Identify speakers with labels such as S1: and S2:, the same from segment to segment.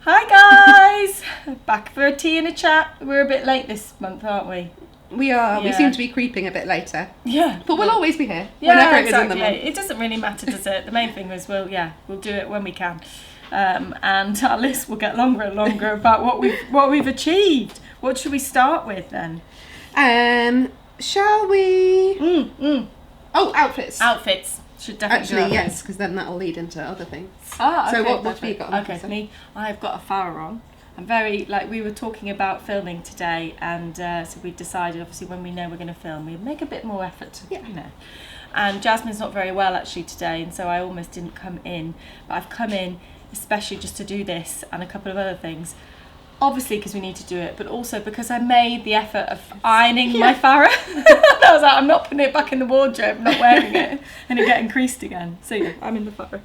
S1: Hi guys! Back for a tea and a chat. We're a bit late this month, aren't we?
S2: We are.
S1: Yeah.
S2: We seem to be creeping a bit later.
S1: Yeah.
S2: But we'll always be here.
S1: Yeah,
S2: whenever it
S1: exactly.
S2: is in the month.
S1: It doesn't really matter, does it? The main thing is we'll do it when we can. And our list will get longer and longer about what we've achieved. What should we start with then?
S2: Shall we? Oh, outfits.
S1: Outfits. Should definitely do
S2: Actually,
S1: outfits.
S2: yes, because then that will lead into other things.
S1: Ah, okay,
S2: so what have
S1: perfect.
S2: you got?
S1: Okay, for me, I've got a Farah on. I'm very, we were talking about filming today, and so we decided, obviously, when we know we're going to film, we make a bit more effort to, And Jasmine's not very well, actually, today, and so I almost didn't come in. But I've come in especially just to do this and a couple of other things. Obviously, because we need to do it, but also because I made the effort of ironing my Farah. I was like, I'm not putting it back in the wardrobe, I'm not wearing it, and it getting creased again. So yeah, I'm in the Farah.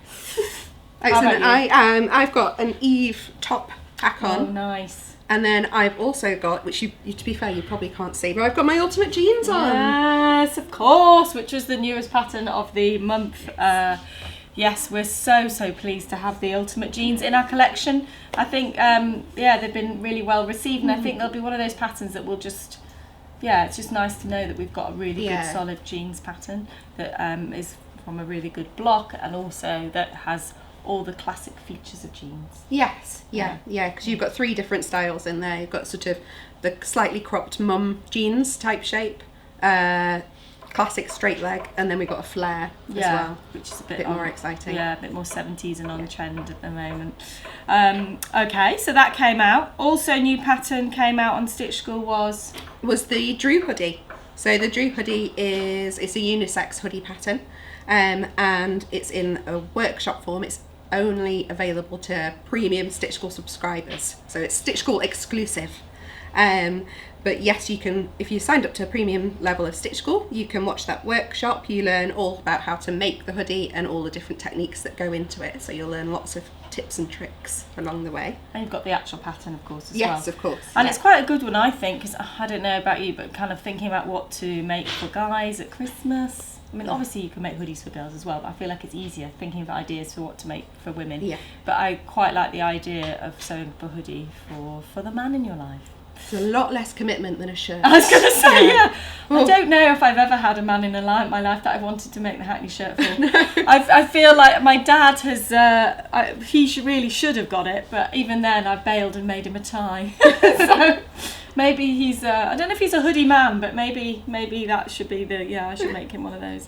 S2: Excellent. I've got an Eve top tack on.
S1: Oh, nice.
S2: And then I've also got, which you to be fair, you probably can't see, but I've got my ultimate jeans on.
S1: Yes, of course, which was the newest pattern of the month. Yes, we're so pleased to have the ultimate jeans in our collection. I think, they've been really well received, and I think they'll be one of those patterns that will just, it's just nice to know that we've got a really good solid jeans pattern that is from a really good block, and also that has all the classic features of jeans.
S2: Yes, because you've got 3 different styles in there. You've got sort of the slightly cropped mum jeans type shape, classic straight leg, and then we've got a flare as well,
S1: which is a
S2: bit more exciting.
S1: Yeah, a bit more 70s and on trend at the moment. Okay, so that came out. Also, new pattern came out on Stitch School was
S2: the Drew hoodie. So the Drew hoodie it's a unisex hoodie pattern, and it's in a workshop form. It's only available to premium Stitch School subscribers, so it's Stitch School exclusive. But yes, you can, if you signed up to a premium level of Stitch School, you can watch that workshop. You learn all about how to make the hoodie and all the different techniques that go into it. So you'll learn lots of tips and tricks along the way.
S1: And you've got the actual pattern, of course, as well.
S2: Yes, of course.
S1: And it's quite a good one, I think, because I don't know about you, but kind of thinking about what to make for guys at Christmas. I mean, obviously you can make hoodies for girls as well, but I feel like it's easier thinking of ideas for what to make for women.
S2: Yeah.
S1: But I quite like the idea of sewing up a hoodie for the man in your life.
S2: It's a lot less commitment than a shirt.
S1: I was going to say, I don't know if I've ever had a man in my life that I wanted to make the Hackney shirt for. I feel like my dad has, he really should have got it, but even then I bailed and made him a tie. So maybe he's, I don't know if he's a hoodie man, but maybe that should be I should make him one of those.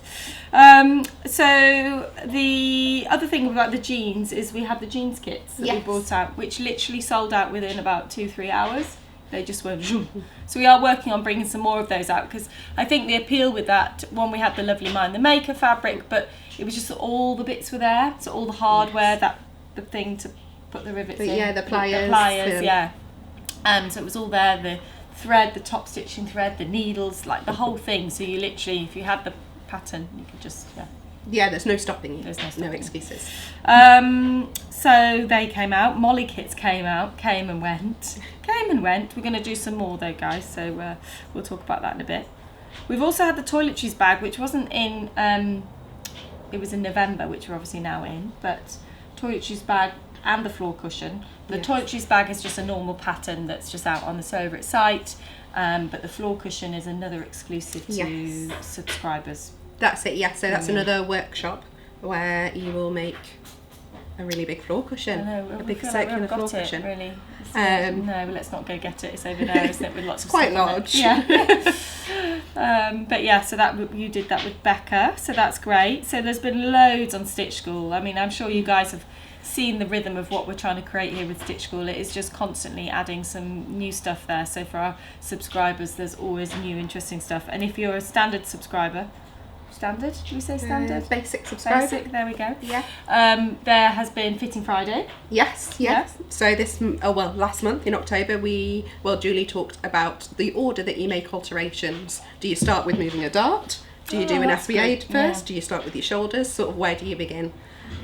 S1: So the other thing about the jeans is we had the jeans kits that we brought out, which literally sold out within about 2-3 hours. They just went zoom. So we are working on bringing some more of those out, because I think the appeal with that one, we had the lovely Mind the Maker fabric, but it was just all the bits were there, so all the hardware, the thing to put the rivets in,
S2: the pliers,
S1: so it was all there, the thread, the top stitching thread, the needles, like the whole thing. So you literally, if you had the pattern, you could just
S2: there's no stopping you.
S1: There's no stopping.
S2: No excuses.
S1: So they came out. Molly kits came and went. We're going to do some more though, guys, so we'll talk about that in a bit. We've also had the Toiletries Bag, which wasn't in, it was in November, which we're obviously now in, but Toiletries Bag and the floor cushion. The Toiletries Bag is just a normal pattern that's just out on the Sew Over It site, but the floor cushion is another exclusive to subscribers.
S2: That's it, so that's another workshop where you will make a really big floor cushion, a big circular floor cushion.
S1: Really. No, let's not go get it. It's over there, isn't it? With lots of
S2: quite
S1: stuff
S2: large.
S1: But so that you did that with Becca, so that's great. So there's been loads on Stitch School. I mean, I'm sure you guys have seen the rhythm of what we're trying to create here with Stitch School. It is just constantly adding some new stuff there. So for our subscribers, there's always new interesting stuff. And if you're a standard subscriber, standard? Do we say standard?
S2: Basic subscriber.
S1: Basic, there we go.
S2: Yeah.
S1: There has been Fitting Friday.
S2: Yes. So last month in October, Julie talked about the order that you make alterations. Do you start with moving a dart? Do you do an SVA first? Do you start with your shoulders? Sort of where do you begin?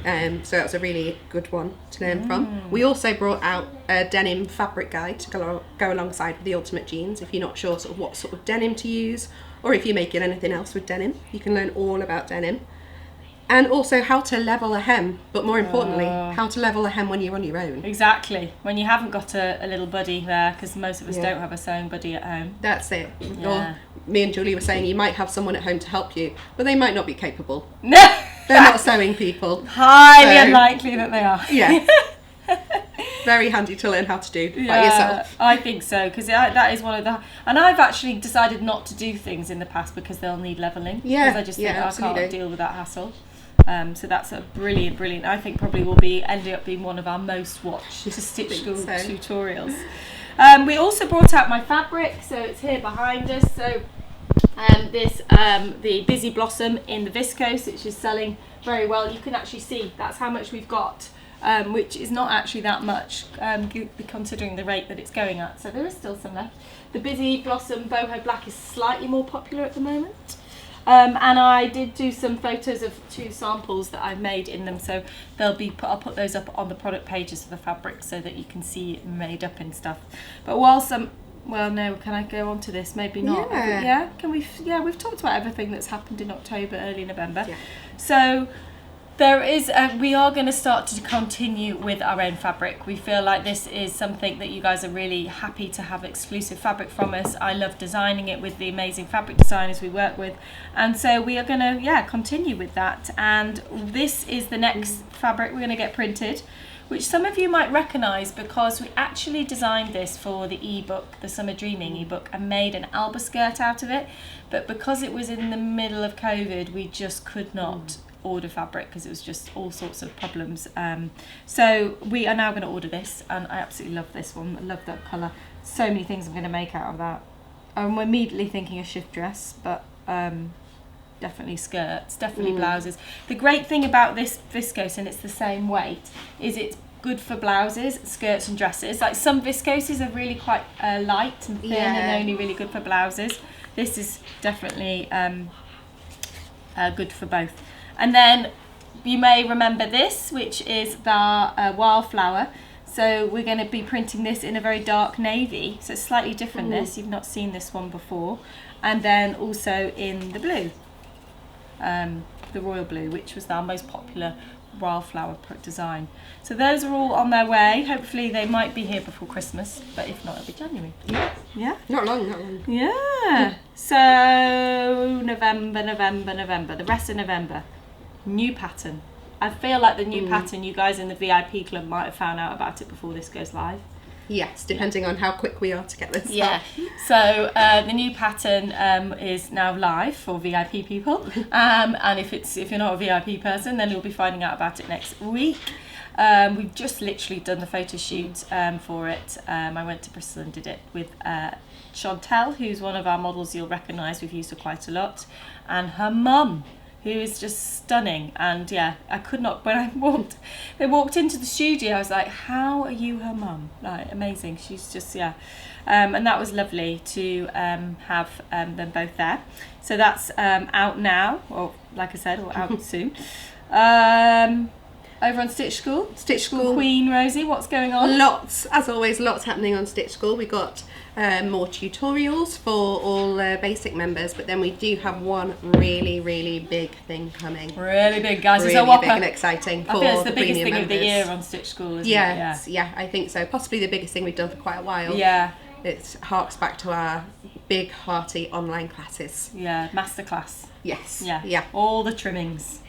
S2: So that was a really good one to learn from. We also brought out a denim fabric guide to go alongside with the ultimate jeans. If you're not sure sort of what sort of denim to use, or if you're making anything else with denim, you can learn all about denim. And also how to level a hem, but more importantly, how to level a hem when you're on your own.
S1: Exactly, when you haven't got a little buddy there, because most of us don't have a sewing buddy at home.
S2: That's it.
S1: Yeah.
S2: Or me and Julie were saying you might have someone at home to help you, but they might not be capable.
S1: No,
S2: They're not sewing people.
S1: Highly unlikely that they are.
S2: Yeah. Very handy to learn how to do by yourself.
S1: I think so, because that is one of the... And I've actually decided not to do things in the past because they'll need levelling.
S2: Yeah,
S1: because I just think
S2: absolutely.
S1: I can't deal with that hassle. So that's a brilliant. I think probably will end up being one of our most watched stitch school tutorials. We also brought out my fabric, so it's here behind us. So the Busy Blossom in the viscose, which is selling very well. You can actually see that's how much we've got. Which is not actually that much, considering the rate that it's going at. So there is still some left. The Busy Blossom Boho Black is slightly more popular at the moment. And I did do some photos of 2 samples that I've made in them, so I'll put those up on the product pages of the fabric so that you can see it made up in stuff. But can I go on to this? Maybe not.
S2: Yeah.
S1: We've talked about everything that's happened in October, early November.
S2: Yeah.
S1: So we are going to start to continue with our own fabric. We feel like this is something that you guys are really happy to have exclusive fabric from us. I love designing it with the amazing fabric designers we work with, and so we are going to continue with that. And this is the next fabric we're going to get printed, which some of you might recognise because we actually designed this for the ebook, the Summer Dreaming ebook, and made an Alba skirt out of it. But because it was in the middle of COVID, we just could not order fabric because it was just all sorts of problems. So we are now going to order this, and I absolutely love this one. I love that colour. So many things I'm going to make out of that. I'm immediately thinking a shift dress, but definitely skirts, definitely blouses. The great thing about this viscose, and it's the same weight, is it's good for blouses, skirts and dresses. Like some viscoses are really quite light and thin and only really good for blouses. This is definitely good for both. And then you may remember this, which is the Wildflower. So we're going to be printing this in a very dark navy. So it's slightly different this. You've not seen this one before. And then also in the blue, the royal blue, which was our most popular Wildflower design. So those are all on their way. Hopefully they might be here before Christmas, but if not, it'll be January. Yeah?
S2: Not long.
S1: Yeah. So November, the rest of November. New pattern. I feel like the new pattern, you guys in the VIP club might have found out about it before this goes live.
S2: Yes, depending on how quick we are to get this
S1: up. So the new pattern is now live for VIP people, and if you're not a VIP person, then you'll be finding out about it next week. We've just literally done the photo shoot for it. I went to Bristol and did it with Chantel, who's one of our models you'll recognise. We've used her quite a lot, and her mum, who is just stunning. And I could not, when they walked into the studio, I was like, how are you her mum? Like, amazing. She's just, and that was lovely to have them both there. So that's out now, or like I said, or out soon. Over on Stitch School. Queen Rosie, what's going on?
S2: Lots happening on Stitch School. We got more tutorials for all basic members, but then we do have one really big thing coming.
S1: Really big, guys.
S2: Really
S1: it's a whopper.
S2: Big and exciting for
S1: I feel it's the biggest thing
S2: members.
S1: of the year on Stitch School, isn't
S2: it? Yeah, I think so. Possibly the biggest thing we've done for quite a while.
S1: Yeah.
S2: It harks back to our big, hearty online classes.
S1: Yeah, masterclass.
S2: Yes.
S1: Yeah. All the trimmings.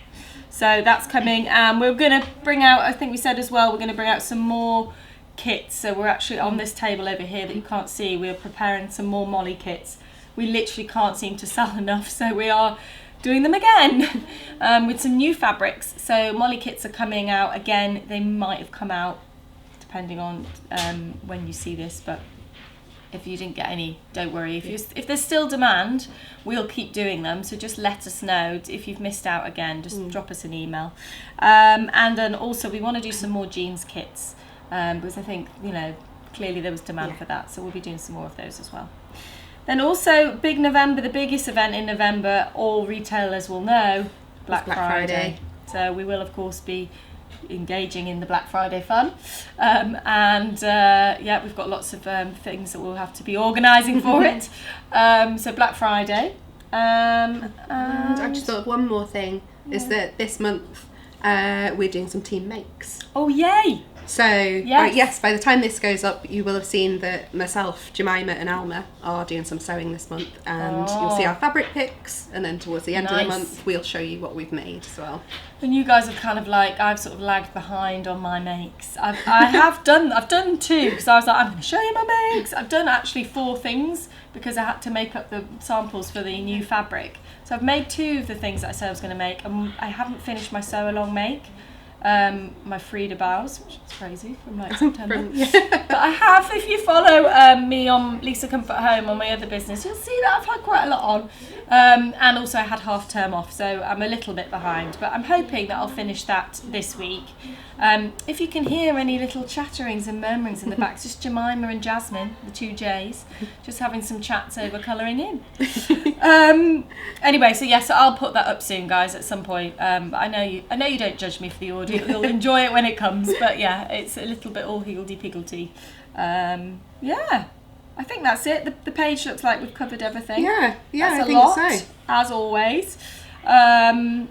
S1: So that's coming. We're going to bring out, I think we said as well, we're going to bring out some more kits. So we're actually on this table over here that you can't see, we're preparing some more Molly kits. We literally can't seem to sell enough, so we are doing them again with some new fabrics. So Molly kits are coming out again. They might have come out depending on when you see this, but if you didn't get any, don't worry. If there's still demand, we'll keep doing them. So just let us know if you've missed out again. Just drop us an email. And then also we want to do some more jeans kits because I think clearly there was demand for that. So we'll be doing some more of those as well. Then also big November, the biggest event in November, all retailers will know, Black Friday. So we will of course be engaging in the Black Friday fun, we've got lots of things that we'll have to be organising for it. So Black Friday, and
S2: I just thought of one more thing. is that this month we're doing some team makes.
S1: Oh, yay!
S2: So, yes, by the time this goes up, you will have seen that myself, Jemima and Alma are doing some sewing this month, and you'll see our fabric picks, and then towards the end of the month, we'll show you what we've made as well.
S1: And you guys are kind of like, I've sort of lagged behind on my makes. I've done 2, because I was like, I'm going to show you my makes. I've done actually 4 things, because I had to make up the samples for the new fabric. So I've made 2 of the things that I said I was going to make, and I haven't finished my sew along make. My Frida bows, which is crazy, from like September. But I have, if you follow me on Lisa Comfort Home on my other business, you'll see that I've had quite a lot on. And also I had half term off, so I'm a little bit behind. But I'm hoping that I'll finish that this week. If you can hear any little chatterings and murmurings in the back, it's just Jemima and Jasmine, the 2 J's, just having some chats over colouring in. Anyway, so yes, I'll put that up soon, guys, at some point. But I know you don't judge me for the audio. You'll enjoy it when it comes. But yeah, it's a little bit all higgledy-piggledy. Yeah, I think that's it. The page looks like we've covered everything.
S2: Yeah,
S1: that's
S2: I think so.
S1: As always. Yeah,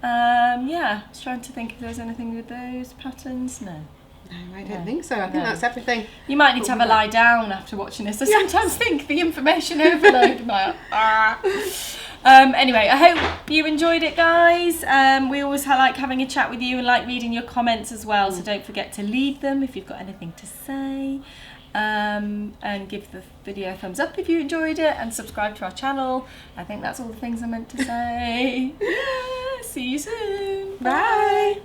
S1: I was trying to think if there's anything with those patterns. No,
S2: I don't think so. I think that's everything.
S1: You might need to have a lie down after watching this. I sometimes think the information overload. Anyway, I hope you enjoyed it, guys. We always like having a chat with you and like reading your comments as well. So don't forget to leave them if you've got anything to say. And give the video a thumbs up if you enjoyed it, and subscribe to our channel. I think that's all the things I meant to say. Yeah, see you soon.
S2: Bye.